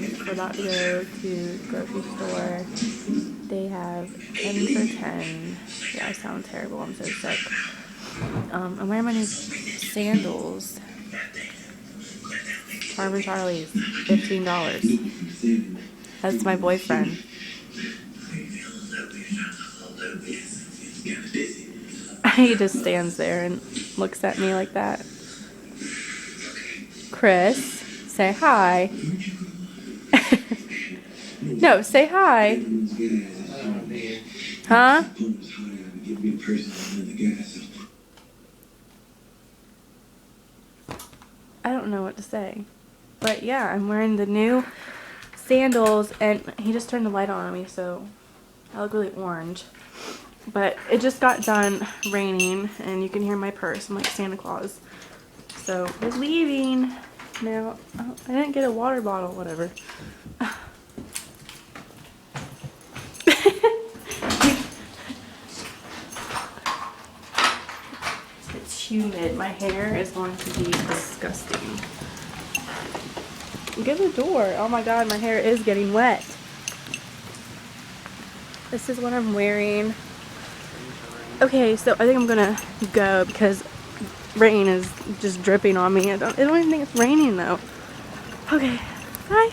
we're about to go to the grocery store. They have 10 for 10. Yeah, I sound terrible. I'm so sick. I'm wearing my new sandals. Charm & Charlie's, $15. That's my boyfriend. He just stands there and looks at me like that. Chris, say hi. No, say hi. Huh? I don't know what to say. But yeah, I'm wearing the new sandals, and he just turned the light on me, so I look really orange. But it just got done raining, and you can hear my purse. I'm like Santa Claus. So we're leaving now. Oh, I didn't get a water bottle, whatever. It's humid. My hair is going to be disgusting. Get the door. Oh my god, my hair is getting wet. This is what I'm wearing. Okay, so I think I'm gonna go because rain is just dripping on me. I don't even think it's raining though. Okay, bye.